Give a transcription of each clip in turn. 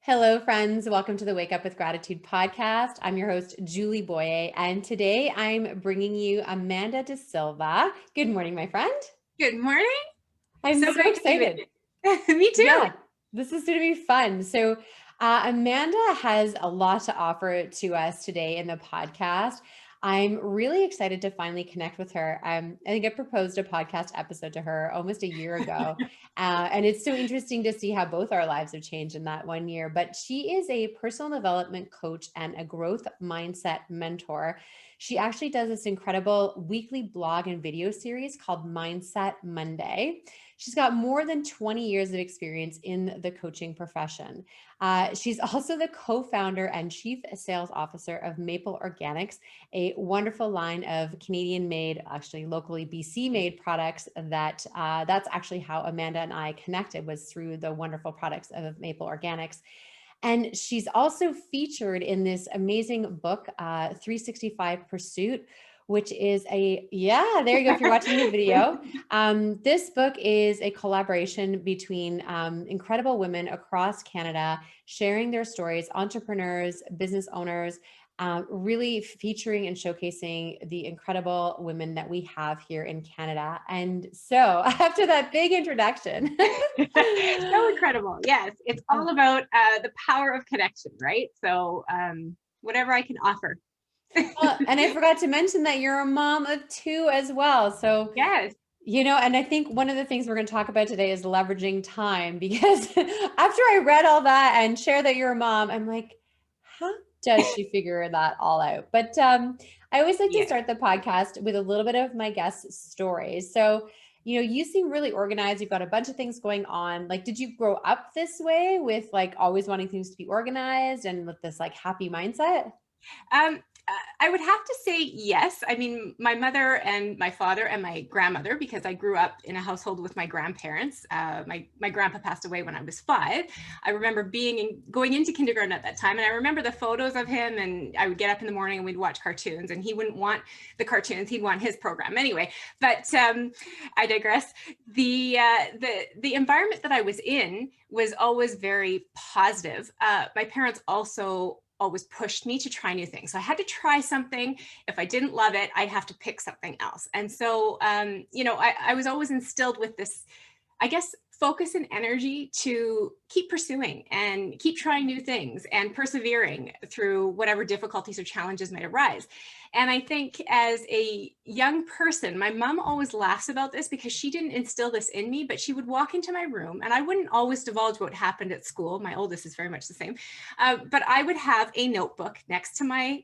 Hello, friends. Welcome to the Wake Up with Gratitude podcast. I'm your host, Julie Boye, and today I'm bringing you Amanda De Silva. Good morning, my friend. Good morning. I'm So so great to be with excited. you. Me too. Yeah, this is going to be fun. Amanda has a lot to offer to us today in the podcast. I'm really excited to finally connect with her. I think I proposed a podcast episode to her almost a year ago. And it's so interesting to see how both our lives have changed in that 1 year. But she is a personal development coach and a growth mindset mentor. She actually does this incredible weekly blog and video series called Mindset Monday. She's got more than 20 years of experience in the coaching profession. She's also the co-founder and chief sales officer of Maple Organics, a wonderful line of Canadian-made, actually locally BC-made products that's actually how Amanda and I connected, was through the wonderful products of Maple Organics. And she's also featured in this amazing book, 365 Pursuit, which is there you go. If you're watching the video, this book is a collaboration between incredible women across Canada sharing their stories, entrepreneurs, business owners, really featuring and showcasing the incredible women that we have here in Canada. And so after that big introduction, So incredible. Yes, it's all about the power of connection, right? So whatever I can offer. well, and I forgot to mention that you're a mom of two as well. So, Yes. and I think one of the things we're going to talk about today is leveraging time, because after I read all that and share that you're a mom, I'm like, how does she figure that all out? But I always like to Yes. start the podcast with a little bit of my guest stories. So, you seem really organized. You've got a bunch of things going on. Like, did you grow up this way with like always wanting things to be organized and with this like happy mindset? Um, I would have to say yes. I mean, my mother and my father and my grandmother, because I grew up in a household with my grandparents. My grandpa passed away when I was 5. I remember going into kindergarten at that time, and I remember the photos of him. And I would get up in the morning and we'd watch cartoons, and he wouldn't want the cartoons; he'd want his program anyway. But I digress. The environment that I was in was always very positive. My parents also always pushed me to try new things. So I had to try something. If I didn't love it, I'd have to pick something else. And so, I was always instilled with this, I guess, focus and energy to keep pursuing and keep trying new things and persevering through whatever difficulties or challenges might arise. And I think as a young person, my mom always laughs about this because she didn't instill this in me, but she would walk into my room, and I wouldn't always divulge what happened at school. My oldest is very much the same. But I would have a notebook next to my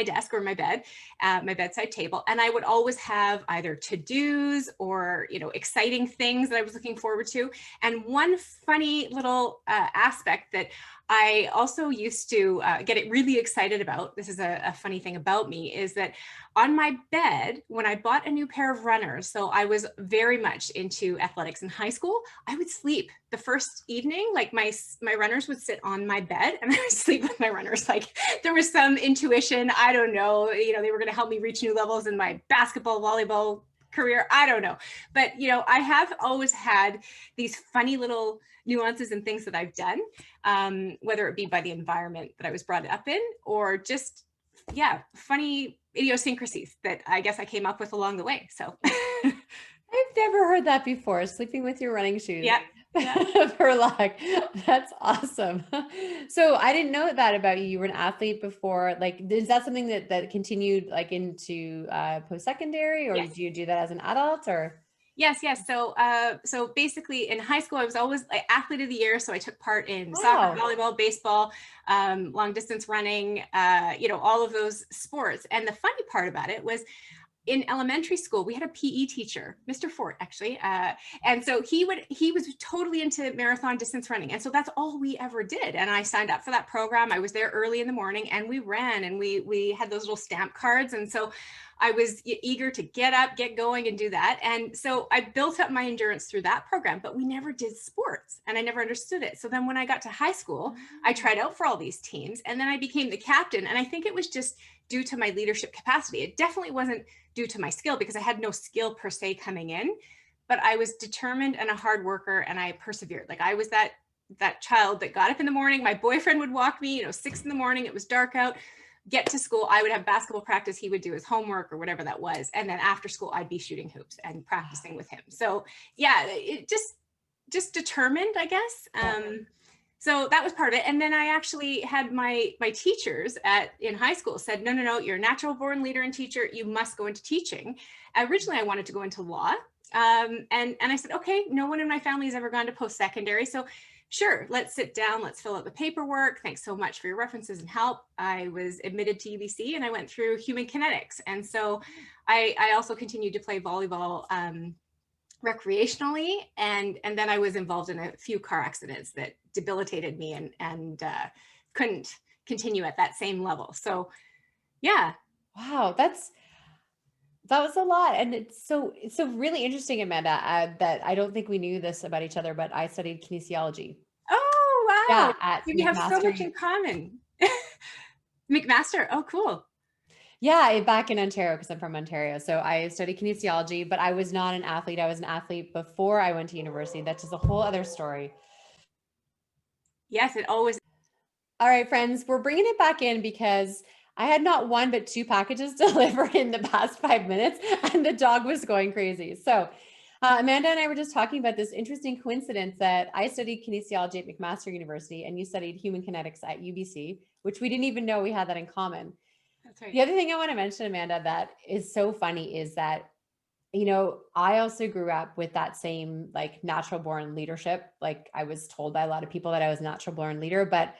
desk or my bed, my bedside table, and I would always have either to-dos or exciting things that I was looking forward to. And one funny little aspect that I also used to get it really excited about, this is a funny thing about me, is that on my bed, when I bought a new pair of runners, so I was very much into athletics in high school, I would sleep the first evening. Like my runners would sit on my bed, and I would sleep with my runners. Like there was some intuition, I don't know, they were going to help me reach new levels in my basketball, volleyball career. I don't know. But, I have always had these funny little nuances and things that I've done, whether it be by the environment that I was brought up in, or just, funny idiosyncrasies that I guess I came up with along the way. So I've never heard that before. Sleeping with your running shoes. yeah. For luck. That's awesome. So I didn't know that about you. You were an athlete before. Like, is that something that continued like into post-secondary, or Yes. did you do that as an adult, or? Yes. So basically in high school, I was always like athlete of the year. So I took part in soccer, Wow. volleyball, baseball, long distance running, all of those sports. And the funny part about it was, in elementary school, we had a PE teacher, Mr. Fort, actually. And so he was totally into marathon distance running. And so that's all we ever did. And I signed up for that program. I was there early in the morning, and we ran, and we had those little stamp cards. And so I was eager to get up, get going, and do that. And so I built up my endurance through that program, but we never did sports, and I never understood it. So then when I got to high school, I tried out for all these teams, and then I became the captain. And I think it was just due to my leadership capacity. It definitely wasn't due to my skill, because I had no skill per se coming in, but I was determined and a hard worker, and I persevered. Like I was that that child that got up in the morning. My boyfriend would walk me, 6 a.m. It was dark out, get to school. I would have basketball practice. He would do his homework or whatever that was. And then after school, I'd be shooting hoops and practicing with him. So yeah, it just determined, I guess. So that was part of it. And then I actually had my teachers in high school said, no, you're a natural born leader and teacher. You must go into teaching. Originally, I wanted to go into law. And I said, okay, no one in my family has ever gone to post-secondary. So sure, let's sit down, let's fill out the paperwork. Thanks so much for your references and help. I was admitted to UBC and I went through human kinetics. And so I also continued to play volleyball recreationally. And then I was involved in a few car accidents that debilitated me and couldn't continue at that same level. So yeah. Wow, that was a lot. And it's so really interesting, Amanda, that I don't think we knew this about each other, but I studied kinesiology. Oh, wow. Yeah, at We have so much McMaster. in common. McMaster. Oh, cool. Yeah, back in Ontario, because I'm from Ontario. So I studied kinesiology, but I was not an athlete. I was an athlete before I went to university. That's just a whole other story. Yes, it always. All right, friends, we're bringing it back in because I had not one, but two packages delivered in the past 5 minutes and the dog was going crazy. So Amanda and I were just talking about this interesting coincidence that I studied kinesiology at McMaster University and you studied human kinetics at UBC, which we didn't even know we had that in common. That's right. The other thing I want to mention, Amanda, that is so funny is that, I also grew up with that same like natural born leadership. Like I was told by a lot of people that I was a natural born leader, but it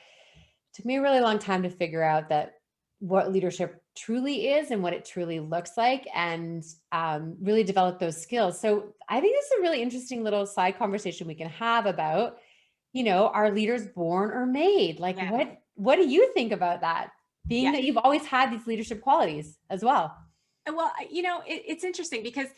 took me a really long time to figure out that what leadership truly is and what it truly looks like, and really develop those skills. So I think this is a really interesting little side conversation we can have about, are leaders born or made? Like, Yeah. what do you think about that? Being that you've always had these leadership qualities as well. Well, it's interesting because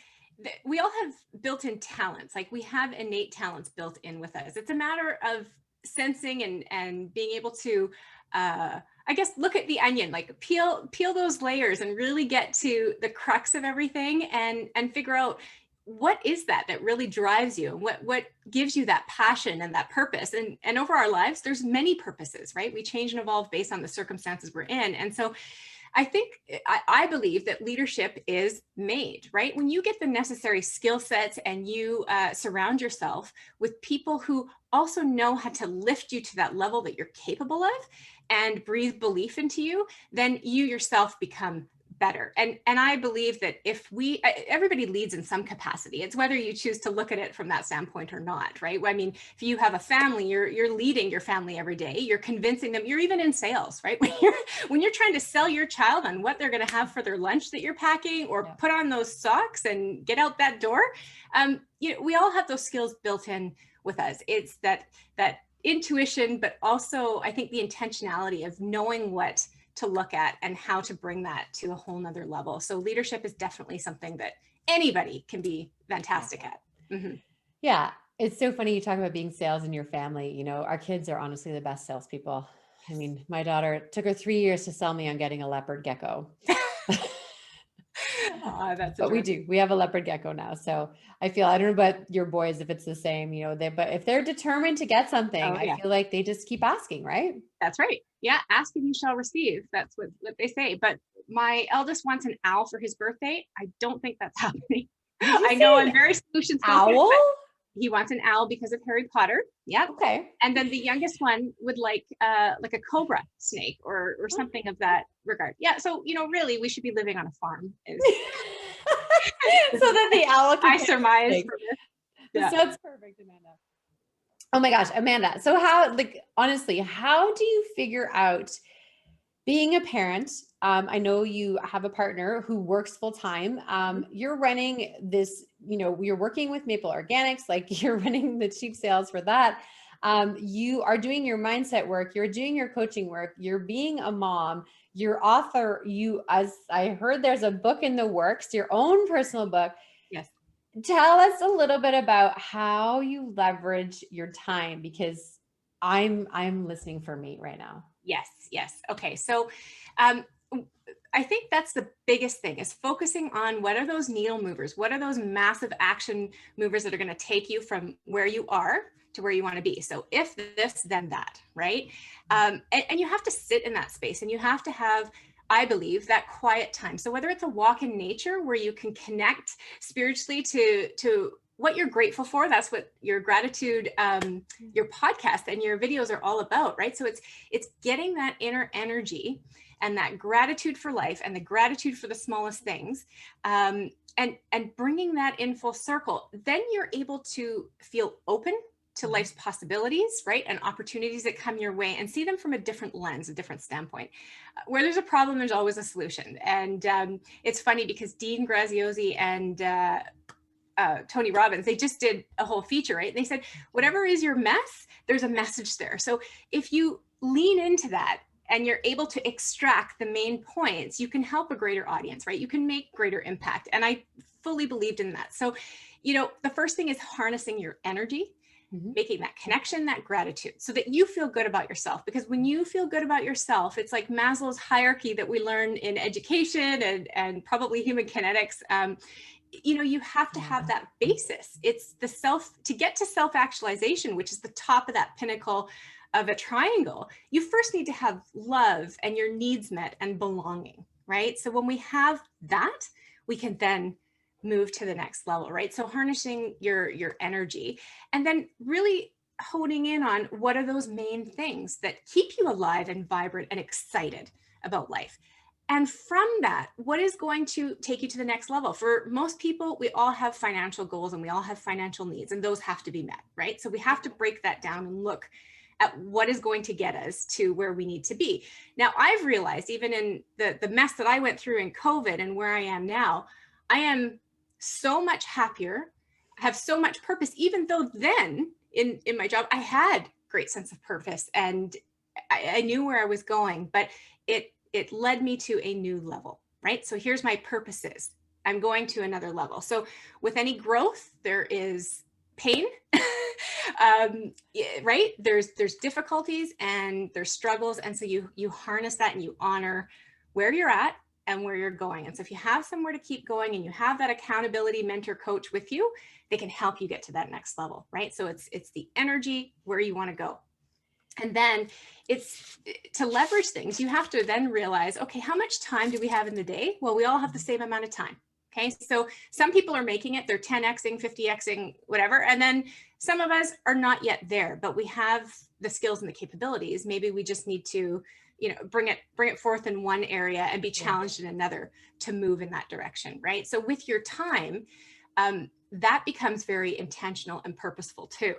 we all have built-in talents. Like we have innate talents built in with us. It's a matter of sensing and being able to, I guess, look at the onion, like peel those layers and really get to the crux of everything and figure out what is that really drives you, what gives you that passion and that purpose. And over our lives, there's many purposes, right? We change and evolve based on the circumstances we're in. And so I believe that leadership is made, right? When you get the necessary skill sets and you surround yourself with people who also know how to lift you to that level that you're capable of and breathe belief into you, then you yourself become better. And I believe that if everybody leads in some capacity, it's whether you choose to look at it from that standpoint or not, right? I mean, if you have a family, you're leading your family every day, you're convincing them, you're even in sales, right? When you're trying to sell your child on what they're going to have for their lunch that you're packing, or put on those socks and get out that door, we all have those skills built in with us. It's that intuition, but also I think the intentionality of knowing what to look at and how to bring that to a whole nother level. So leadership is definitely something that anybody can be fantastic at. Mm-hmm. Yeah. It's so funny you talk about being sales in your family. Our kids are honestly the best salespeople. I mean, my daughter, it took her 3 years to sell me on getting a leopard gecko. Oh, that's but we have a leopard gecko now. So I don't know about your boys, if it's the same, but if they're determined to get something, I feel like they just keep asking, right? That's right. Yeah. Ask and you shall receive. That's what they say. But my eldest wants an owl for his birthday. I don't think that's happening. I know I'm very solutions focused. Owl? He wants an owl because of Harry Potter. Yep. Okay. And then the youngest one would like a cobra snake or something of that regard. Yeah. So, really, we should be living on a farm. So that the owl can I surmise. Yeah. That's perfect, Amanda. Oh my gosh, Amanda. So honestly, how do you figure out being a parent? I know you have a partner who works full time. You're running this, you're working with Maple Organics, like you're running the cheap sales for that. You are doing your mindset work. You're doing your coaching work. You're being a mom. You're author. As I heard, there's a book in the works, your own personal book. Yes. Tell us a little bit about how you leverage your time, because I'm listening for me right now. Yes. Okay. So, I think that's the biggest thing, is focusing on what are those needle movers? What are those massive action movers that are going to take you from where you are to where you want to be? So if this, then that, right? And you have to sit in that space, and you have to have, I believe, that quiet time. So whether it's a walk in nature where you can connect spiritually to what you're grateful for, that's what your gratitude, your podcast and your videos are all about, right? So it's getting that inner energy and that gratitude for life and the gratitude for the smallest things, and bringing that in full circle. Then you're able to feel open to life's possibilities, right? And opportunities that come your way, and see them from a different lens, a different standpoint. Where there's a problem, there's always a solution. And it's funny because Dean Graziosi and Tony Robbins, they just did a whole feature, right? They said, whatever is your mess, there's a message there. So if you lean into that and you're able to extract the main points, you can help a greater audience, right? You can make greater impact. And I fully believed in that. So, the first thing is harnessing your energy, making that connection, that gratitude, so that you feel good about yourself. Because when you feel good about yourself, it's like Maslow's hierarchy that we learn in education and probably human kinetics. You have to have that basis. It's the to get to self-actualization, which is the top of that pinnacle of a triangle. You first need to have love and your needs met and belonging, right? So when we have that, we can then move to the next level, right? So harnessing your energy, and then really honing in on what are those main things that keep you alive and vibrant and excited about life. And from that, what is going to take you to the next level? For most people, we all have financial goals and we all have financial needs, and those have to be met, right? So we have to break that down and look at what is going to get us to where we need to be. Now, I've realized, even in the mess that I went through in COVID and where I am now, I am so much happier, have so much purpose, even though then in my job, I had great sense of purpose and I knew where I was going, but it led me to a new level, right? So here's my purposes. I'm going to another level. So with any growth, there is pain, right? There's difficulties and there's struggles. And so you harness that and you honor where you're at and where you're going. And so if you have somewhere to keep going and you have that accountability mentor coach with you, they can help you get to that next level, right? So it's the energy where you want to go. And then it's to leverage things. You have to then realize, okay, how much time do we have in the day? Well, we all have the same amount of time. Okay. So some people are making it, they're 10Xing, 50Xing, whatever. And then some of us are not yet there, but we have the skills and the capabilities. Maybe we just need to, bring it forth in one area and be challenged in another to move in that direction. Right. So with your time, that becomes very intentional and purposeful too.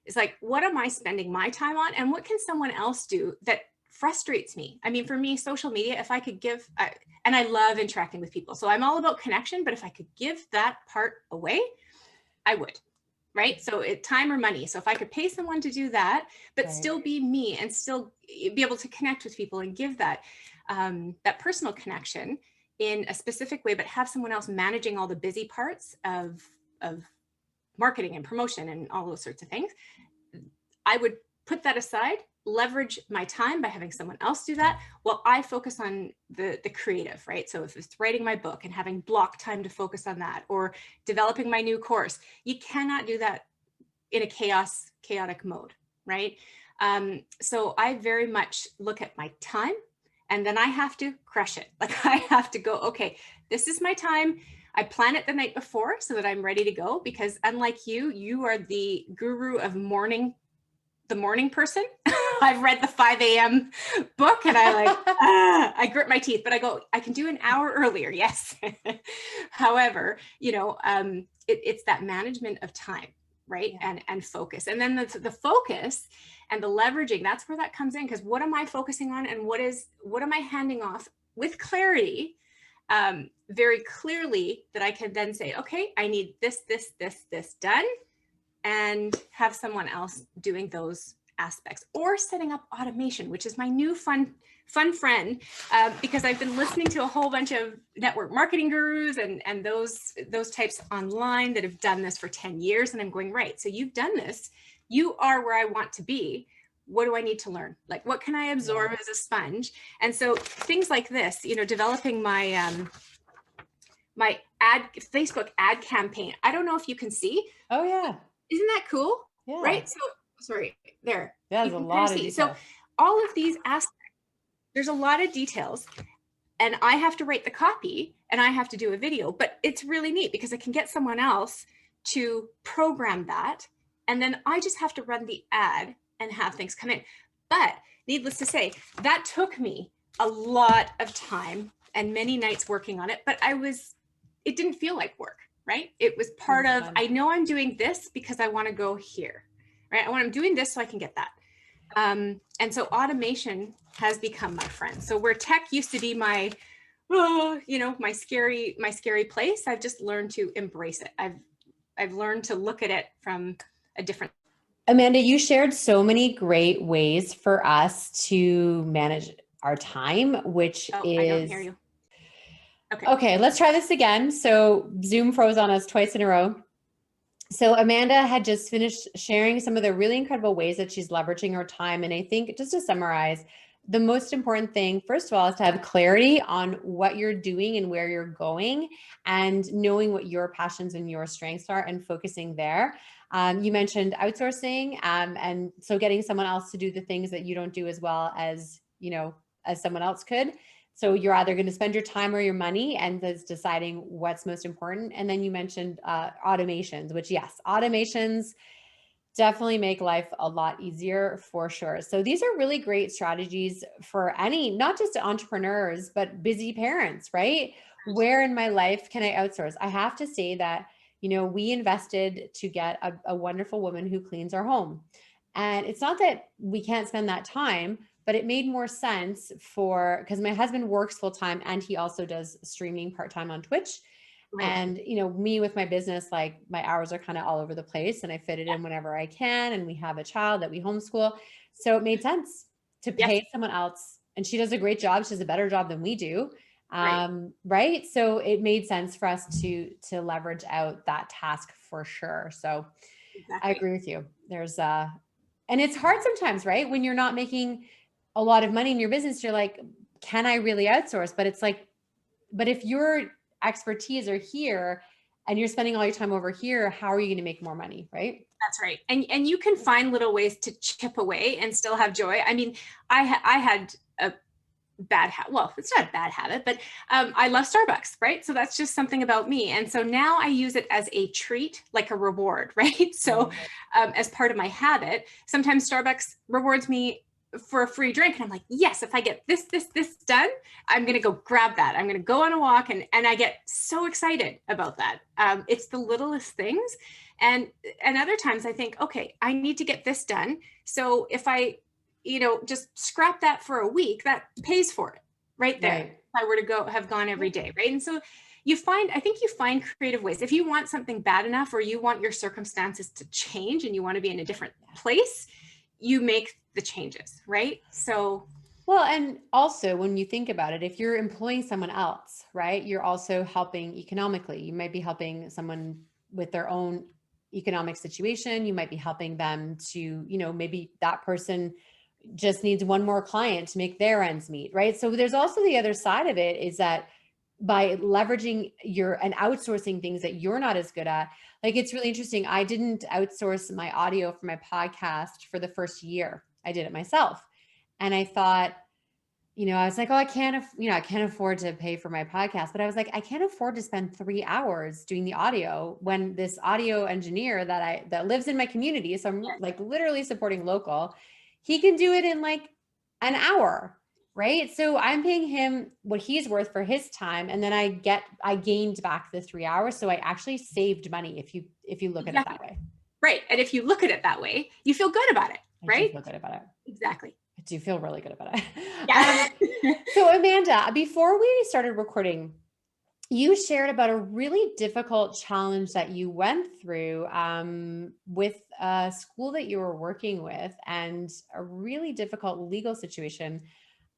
It's like, what am I spending my time on? And what can someone else do that frustrates me? I mean, for me, social media, if I could give, and I love interacting with people. So I'm all about connection, but if I could give that part away, I would, right? So time or money. So if I could pay someone to do that, but still be me and still be able to connect with people and give that, that personal connection in a specific way, but have someone else managing all the busy parts of marketing and promotion and all those sorts of things, I would put that aside, leverage my time by having someone else do that while I focus on the creative, right? So if it's writing my book and having block time to focus on that, or developing my new course, you cannot do that in a chaotic mode, right? So I very much look at my time, and then I have to crush it. Like I have to go, okay, this is my time. I plan it the night before so that I'm ready to go, because unlike you are the guru of the morning person. I've read the 5 a.m. book and I grit my teeth, but I go, I can do an hour earlier. Yes. However, it's that management of time, right? Yeah. And focus. And then the focus and the leveraging, that's where that comes in. Because what am I focusing on, and what am I handing off with clarity? Very clearly, that I can then say, okay, I need this done, and have someone else doing those aspects, or setting up automation, which is my new fun friend, because I've been listening to a whole bunch of network marketing gurus and those types online that have done this for 10 years. And I'm going, right, so you've done this, you are where I want to be. what do I need to learn? Like, what can I absorb as a sponge? And so things like this, you know, developing my Facebook ad campaign. I don't know if you can see. Oh yeah. Isn't that cool? Yeah. Right? So sorry, there. Yeah, You there's a can kind lot of of see. So detail. all of these aspects, there's a lot of details. And I have to write the copy and I have to do a video, but it's really neat because I can get someone else to program that. And then I just have to run the ad and have things come in. But needless to say, that took me a lot of time and many nights working on it, but it didn't feel like work, right? It was part of, I know I'm doing this because I want to go here, right? I'm doing this so I can get that. And so automation has become my friend. So where tech used to be my, my scary place, I've just learned to embrace it. I've learned to look at it from a different. Amanda, you shared so many great ways for us to manage our time, which is. I don't hear you. Okay, let's try this again. So Zoom froze on us twice in a row. So Amanda had just finished sharing some of the really incredible ways that she's leveraging her time. And I think just to summarize, the most important thing, first of all, is to have clarity on what you're doing and where you're going and knowing what your passions and your strengths are and focusing there. You mentioned outsourcing. And so getting someone else to do the things that you don't do as well as, as someone else could. So you're either going to spend your time or your money, and that's deciding what's most important. And then you mentioned automations, which yes, automations definitely make life a lot easier for sure. So these are really great strategies for not just entrepreneurs, but busy parents, right? Where in my life can I outsource? I have to say that, we invested to get a wonderful woman who cleans our home. And it's not that we can't spend that time, but it made more sense because my husband works full time and he also does streaming part-time on Twitch. Right. And, me with my business, like my hours are kind of all over the place and I fit it in whenever I can. And we have a child that we homeschool. So it made sense to pay someone else. And she does a great job. She does a better job than we do. Right. So it made sense for us to leverage out that task for sure. So I agree with you. And it's hard sometimes, right? When you're not making a lot of money in your business, you're like, can I really outsource? But it's like, but if your expertise are here and you're spending all your time over here, how are you going to make more money? Right. That's right. And you can find little ways to chip away and still have joy. I mean, I had a bad habit. Well, it's not a bad habit, but I love Starbucks, right? So that's just something about me. And so now I use it as a treat, like a reward, right? So as part of my habit, sometimes Starbucks rewards me for a free drink. And I'm like, yes, if I get this done, I'm going to go grab that. I'm going to go on a walk. And I get so excited about that. It's the littlest things. And other times I think, okay, I need to get this done. So if I, just scrap that for a week, that pays for it right there. Right. If I were to have gone every day. Right. And so I think you find creative ways. If you want something bad enough, or you want your circumstances to change and you want to be in a different place, you make the changes. Right. So. Well, and also when you think about it, if you're employing someone else, right, you're also helping economically. You might be helping someone with their own economic situation. You might be helping them to, maybe that person just needs one more client to make their ends meet, right? So there's also the other side of it, is that by leveraging and outsourcing things that you're not as good at, like it's really interesting. I didn't outsource my audio for my podcast for the first year. I did it myself. And I thought, I was like, oh, I can't afford to pay for my podcast, but I was like, I can't afford to spend 3 hours doing the audio when this audio engineer that lives in my community. So I'm like literally supporting local. He can do it in like an hour, right? So I'm paying him what he's worth for his time. And then I gained back the 3 hours. So I actually saved money if you look at it that way. Right. And if you look at it that way, you feel good about it, right? I feel good about it. Exactly. I do feel really good about it. Yeah. So Amanda, before we started recording, you shared about a really difficult challenge that you went through with a school that you were working with, and a really difficult legal situation.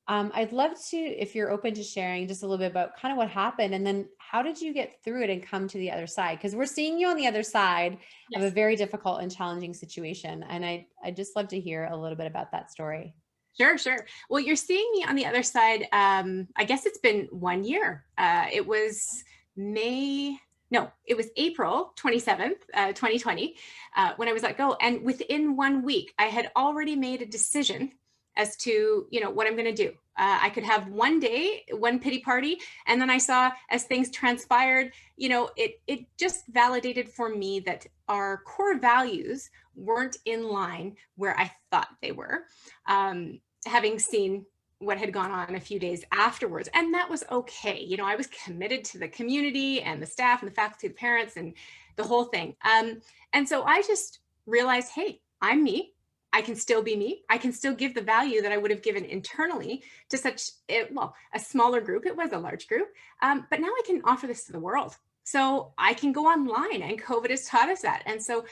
I'd love to, if you're open to sharing just a little bit about kind of what happened and then how did you get through it and come to the other side? Because we're seeing you on the other side of a Yes. very difficult and challenging situation. And I just love to hear a little bit about that story. Sure, sure. Well, you're seeing me on the other side. I guess it's been 1 year. It was May, no, it was April 27th, 2020, when I was let go. And within 1 week, I had already made a decision as to, what I'm going to do. I could have one day, one pity party. And then I saw as things transpired, it just validated for me that our core values weren't in line where I thought they were. Having seen what had gone on a few days afterwards. And that was okay. I was committed to the community and the staff and the faculty, the parents, and the whole thing. And so I just realized, hey, I'm me. I can still be me. I can still give the value that I would have given internally to a smaller group. It was a large group. But now I can offer this to the world. So I can go online, and COVID has taught us that. And so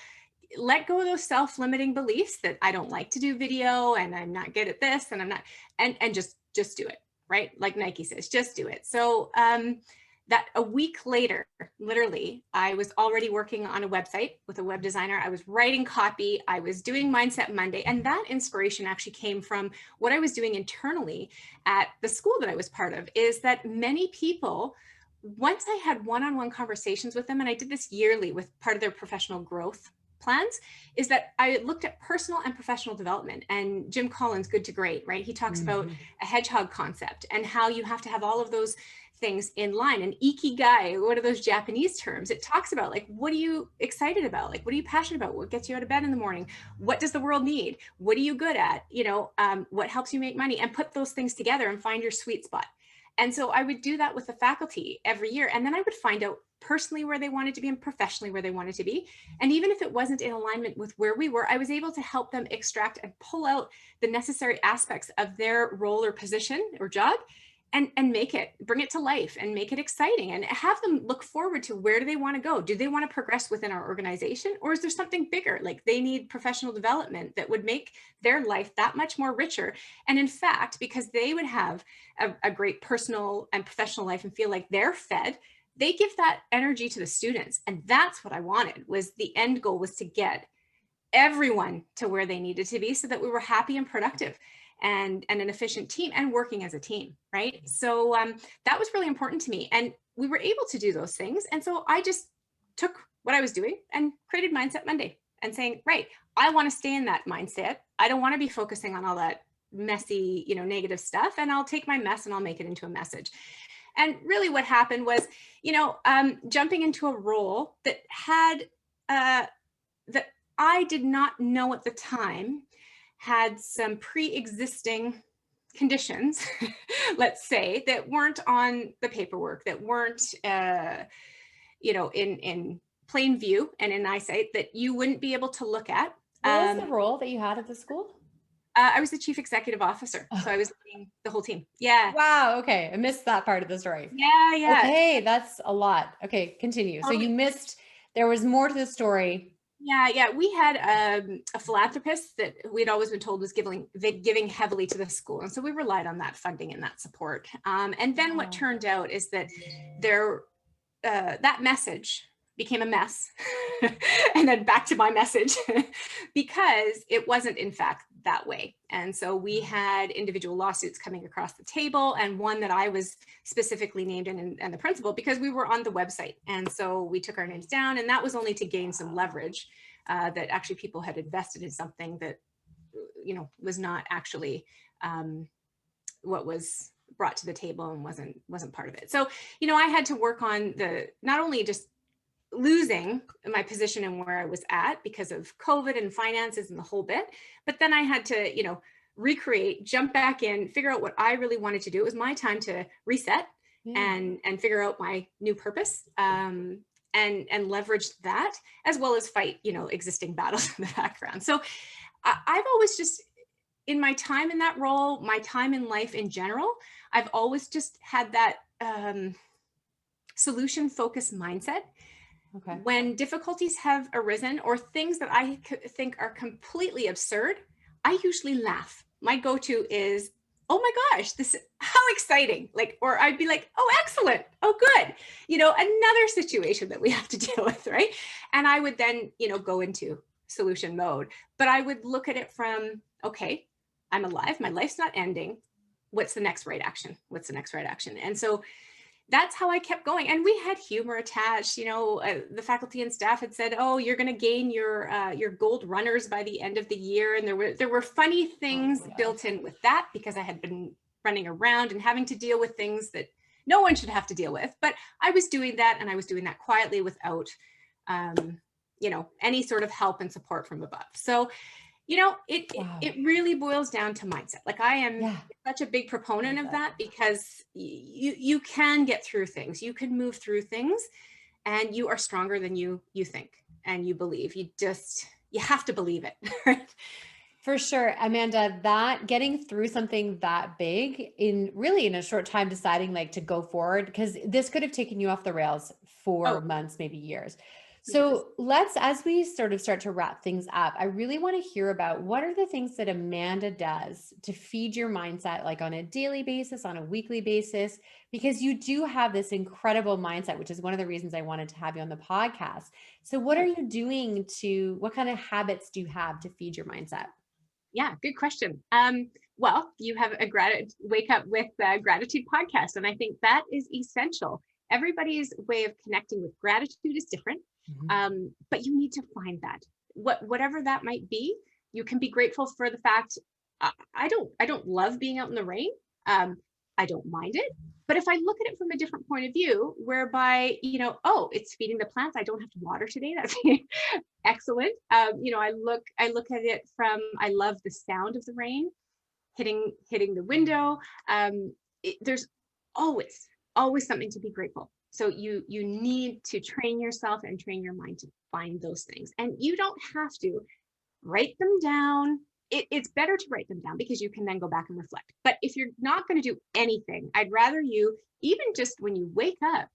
let go of those self-limiting beliefs that I don't like to do video and I'm not good at this and I'm not, and just do it, right? Like Nike says, just do it. So that a week later, literally, I was already working on a website with a web designer. I was writing copy. I was doing Mindset Monday. And that inspiration actually came from what I was doing internally at the school that I was part of, is that many people, once I had one-on-one conversations with them, and I did this yearly with part of their professional growth plans, is that I looked at personal and professional development. And Jim Collins, Good to Great, right? He talks about a hedgehog concept and how you have to have all of those things in line. And ikigai, what are those Japanese terms? It talks about, like, what are you excited about? Like, what are you passionate about? What gets you out of bed in the morning? What does the world need? What are you good at? What helps you make money? And put those things together and find your sweet spot. And so I would do that with the faculty every year. And then I would find out personally where they wanted to be and professionally where they wanted to be. And even if it wasn't in alignment with where we were, I was able to help them extract and pull out the necessary aspects of their role or position or job and bring it to life and make it exciting and have them look forward to where do they want to go? Do they want to progress within our organization? Or is there something bigger? Like they need professional development that would make their life that much more richer. And in fact, because they would have a great personal and professional life and feel like they're fed, they give that energy to the students. And that's what I wanted. Was the end goal was to get everyone to where they needed to be so that we were happy and productive and an efficient team and working as a team, right? So that was really important to me. And we were able to do those things. And so I just took what I was doing and created Mindset Monday and saying, right, I want to stay in that mindset. I don't want to be focusing on all that messy, negative stuff. And I'll take my mess and I'll make it into a message. And really what happened was, jumping into a role that had, that I did not know at the time had some pre-existing conditions, let's say, that weren't on the paperwork, that weren't, in plain view and in eyesight, that you wouldn't be able to look at. What was the role that you had at the school? I was the chief executive officer. So I was leading the whole team. Yeah. Wow. Okay. I missed that part of the story. Yeah. Yeah. Okay. That's a lot. Okay. Continue. So you missed, there was more to the story. Yeah. We had a philanthropist that we'd always been told was giving heavily to the school. And so we relied on that funding and that support. And then what turned out is that that message became a mess and then back to my message because it wasn't in fact that way. And so we had individual lawsuits coming across the table, and one that I was specifically named in, and the principal, because we were on the website. And so we took our names down, and that was only to gain some leverage that actually people had invested in something that, was not actually what was brought to the table and wasn't part of it. So, I had to work on not only just losing my position and where I was at because of COVID and finances and the whole bit, but then I had to, recreate, jump back in, figure out what I really wanted to do. It was my time to reset and figure out my new purpose, and leverage that, as well as fight, existing battles in the background. So I've always just, in my time in that role, my time in life in general, I've always just had that solution focused mindset. Okay. When difficulties have arisen or things that I think are completely absurd, I usually laugh. My go-to is, oh my gosh, how exciting. Like, or I'd be like, oh, excellent. Oh, good. Another situation that we have to deal with, right? And I would then, go into solution mode, but I would look at it from, okay, I'm alive. My life's not ending. What's the next right action? What's the next right action? And so that's how I kept going. And we had humor attached. The faculty and staff had said, "Oh, you're going to gain your gold runners by the end of the year." And there were funny things built in with that, because I had been running around and having to deal with things that no one should have to deal with. But I was doing that, and I was doing that quietly without, any sort of help and support from above. So it really boils down to mindset. Like, I am such a big proponent of that, because you can get through things, you can move through things, and you are stronger than you think and you believe. You have to believe it. Right? For sure, Amanda, that getting through something that big in a short time, deciding like to go forward, because this could have taken you off the rails for months, maybe years. So as we sort of start to wrap things up, I really want to hear about what are the things that Amanda does to feed your mindset, like on a daily basis, on a weekly basis, because you do have this incredible mindset, which is one of the reasons I wanted to have you on the podcast. So what are you doing what kind of habits do you have to feed your mindset? Yeah, good question. Well, you have a Wake Up with Gratitude podcast, and I think that is essential. Everybody's way of connecting with gratitude is different. But you need to find that, whatever that might be. You can be grateful for the fact, I don't love being out in the rain. I don't mind it. But if I look at it from a different point of view, whereby, oh, it's feeding the plants, I don't have to water today. That's excellent. I look at it from, I love the sound of the rain hitting the window. There's always something to be grateful. So you need to train yourself and train your mind to find those things. And you don't have to write them down. It's better to write them down, because you can then go back and reflect. But if you're not going to do anything, I'd rather you, even just when you wake up,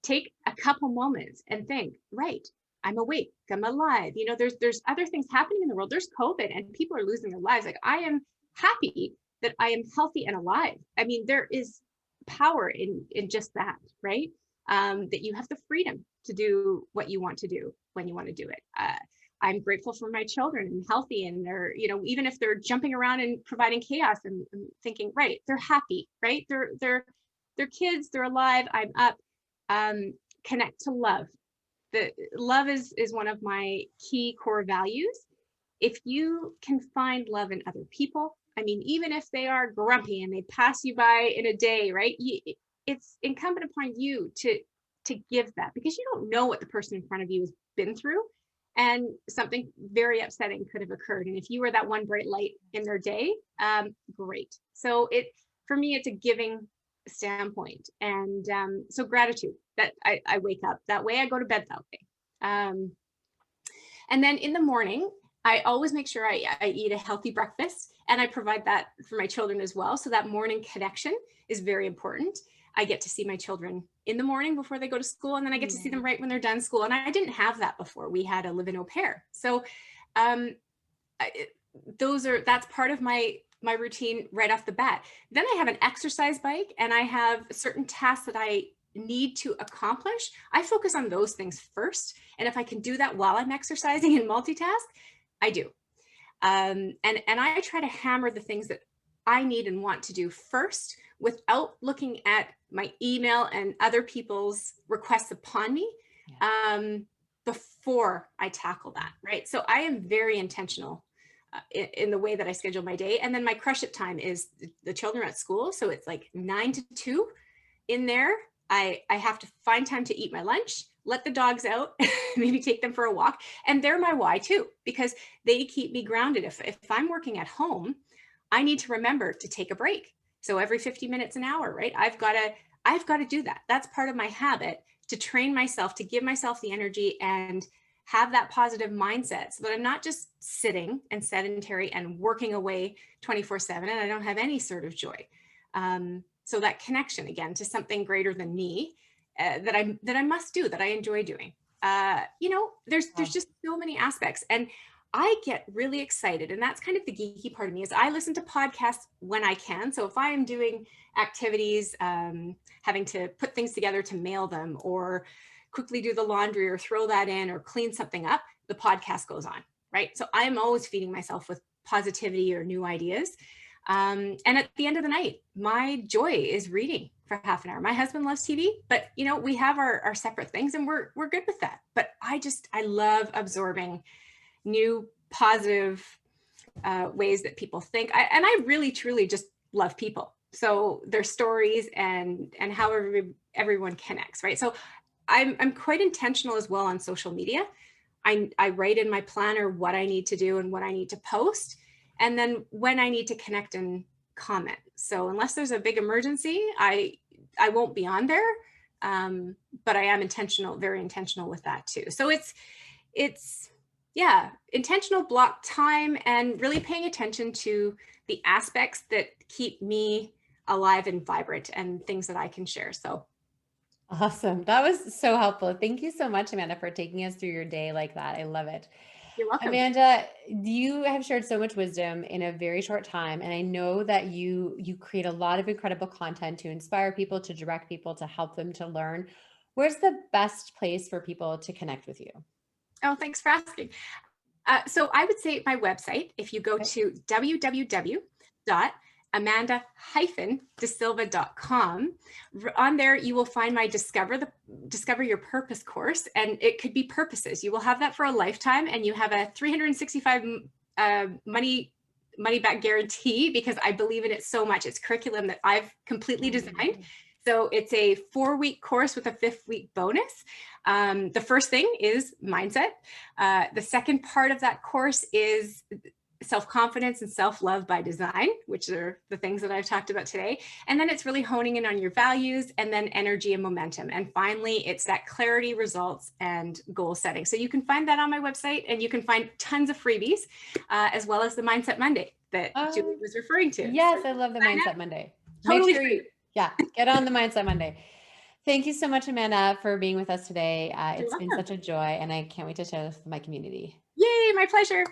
take a couple moments and think, right, I'm awake, I'm alive. There's other things happening in the world. There's COVID and people are losing their lives. Like, I am happy that I am healthy and alive. I mean, there is power in just that, right? That you have the freedom to do what you want to do when you want to do it. I'm grateful for my children and healthy, and they're, even if they're jumping around and providing chaos, and thinking, right, they're happy, right? They're kids, they're alive, I'm up. Connect to love. The love is one of my key core values. If you can find love in other people, I mean, even if they are grumpy and they pass you by in a day, right? It's incumbent upon you to give that, because you don't know what the person in front of you has been through, and something very upsetting could have occurred. And if you were that one bright light in their day, great. So for me, it's a giving standpoint. And so gratitude, that I wake up that way, I go to bed that way. And then in the morning, I always make sure I eat a healthy breakfast, and I provide that for my children as well. So that morning connection is very important. I get to see my children in the morning before they go to school, and then I get to see them right when they're done school. And I didn't have that before. We had a live-in au pair. So that's part of my routine right off the bat. Then I have an exercise bike, and I have certain tasks that I need to accomplish. I focus on those things first. And if I can do that while I'm exercising and multitask, I do. And I try to hammer the things that I need and want to do first, without looking at my email and other people's requests upon me, before I tackle that, right? So I am very intentional in the way that I schedule my day. And then my crush it time is the children are at school. So it's like 9 to 2 in there. I have to find time to eat my lunch, let the dogs out, maybe take them for a walk. And they're my why too, because they keep me grounded. If I'm working at home, I need to remember to take a break. So every 50 minutes, an hour, right? I've got to do that. That's part of my habit, to train myself, to give myself the energy and have that positive mindset, so that I'm not just sitting and sedentary and working away 24/7, and I don't have any sort of joy. So that connection again to something greater than me, that I must do, that I enjoy doing. There's just so many aspects. And I get really excited, and that's kind of the geeky part of me, is I listen to podcasts when I can. So if I am doing activities, having to put things together to mail them, or quickly do the laundry or throw that in or clean something up, the podcast goes on, right? So I'm always feeding myself with positivity or new ideas. And at the end of the night, my joy is reading for half an hour. My husband loves TV, but we have our separate things, and we're good with that. But I love absorbing new positive ways that people think. And I really truly just love people. So their stories and how everyone connects, right? So I'm quite intentional as well on social media. I write in my planner what I need to do and what I need to post, and then when I need to connect and comment. So unless there's a big emergency, I won't be on there. But I am intentional, very intentional with that too. So it's yeah, intentional block time and really paying attention to the aspects that keep me alive and vibrant and things that I can share. So Awesome. That was so helpful. Thank you so much, Amanda, for taking us through your day like that. I love it. you're welcome. Amanda, you have shared so much wisdom in a very short time, and I know that you create a lot of incredible content to inspire people, to direct people, to help them to learn. Where's the best place for people to connect with you? Oh, thanks for asking. So I would say my website, if you go Okay. to www.amanda-desilva.com, on there you will find my Discover Your Purpose course, and it could be purposes. You will have that for a lifetime, and you have a 365 money back guarantee, because I believe in it so much. It's curriculum that I've completely designed. So it's a 4-week course with a 5th week bonus. The first thing is mindset. The second part of that course is self-confidence and self-love by design, which are the things that I've talked about today. And then it's really honing in on your values, and then energy and momentum. And finally, it's that clarity, results, and goal setting. So you can find that on my website, and you can find tons of freebies, as well as the Mindset Monday that Julie was referring to. Yes, So I love the Mindset Monday. totally Make sure free. get on the Mindset Monday. Thank you so much, Amanda, for being with us today. You're It's been welcome. such a joy, and I can't wait to share this with my community. Yay, my pleasure.